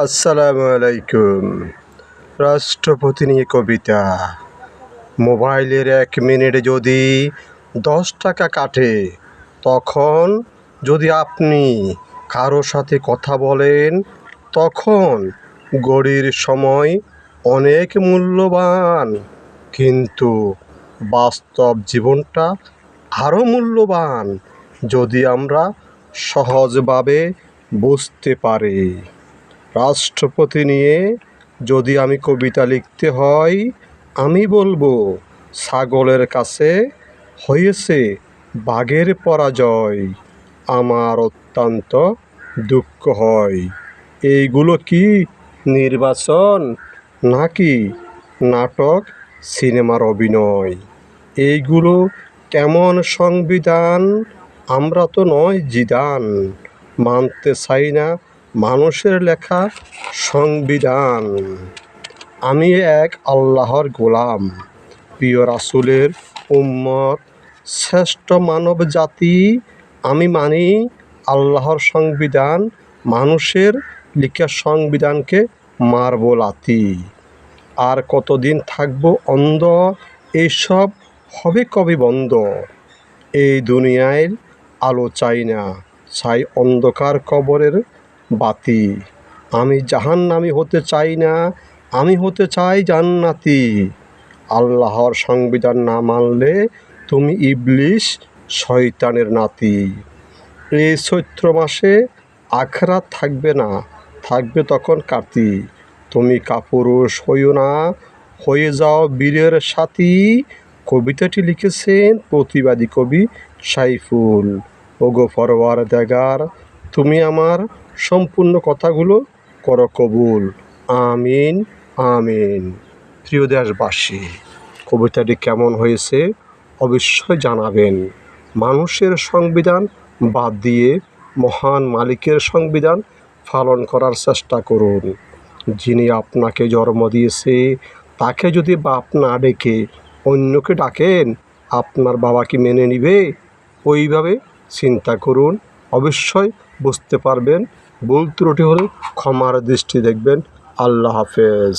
আসসালামু আলাইকুম। রাষ্ট্রপতি নিয়ে কবিতা। মোবাইলের 1 মিনিট যদি 10 টাকা কাটে, তখন যদি আপনি কারো সাথে কথা বলেন, তখন ঘড়ির সময় অনেক মূল্যবান। কিন্তু বাস্তব জীবনটা আরও মূল্যবান, যদি আমরা সহজভাবে বুঝতে পারি। রাষ্ট্রপতি নিয়ে যদি আমি কবিতা লিখতে হয়, আমি বলবো, ছাগলের কাছে হয়েছে বাঘের পরাজয়। আমার অত্যন্ত দুঃখ হয়। এইগুলো কি নির্বাচন, নাকি নাটক, সিনেমার অভিনয়? এইগুলো কেমন সংবিধান? আমরা তো নয় জিদান, মানতে চাই না মানুষের লেখা সংবিধান। আমি এক আল্লাহর গোলাম, প্রিয় রাসূলের উম্মত, শ্রেষ্ঠ মানব জাতি। আমি মানি আল্লাহর সংবিধান, মানুষের লেখা সংবিধানকে মারব লাথি। আর কতদিন থাকবো অন্ধ? এইসব হবে কবে বন্ধ? এই দুনিয়ায় আলো চাই না, চাই অন্ধকার কবরের বাতি। আমি জাহান্নামী হতে চাই না, আমি হতে চাই জান্নাতি। আল্লাহর সংবিধান না মানলে তুমি ইবলিশ, শয়তানের নাতি। এই চৈত্র মাসে আখিরাত থাকবে না, থাকবে তখন কাতি। তুমি কাপুরুষ হইও না, হয়ে যাও বীরের সাথী। কবিতাটি লিখেছেন প্রতিবাদী কবি সাইফুল। ওগো পরওয়ারদিগার, তুমি আমার সম্পূর্ণ কথাগুলো করো কবুল। আমিন আমিন। প্রিয় দেশবাসী, কবিতাটি কেমন হয়েছে অবশ্যই জানাবেন। মানুষের সংবিধান বাদ দিয়ে মহান মালিকের সংবিধান পালন করার চেষ্টা করুন। যিনি আপনাকে জন্ম দিয়েছে, তাকে যদি বাপ না ডেকে অন্যকে ডাকেন, আপনার বাবা কি মেনে নিবে? ওইভাবে চিন্তা করুন, অবশ্যই বুঝতে পারবেন। ভুল ত্রুটি হলে ক্ষমার দৃষ্টি দেখবেন। আল্লাহ হাফেজ।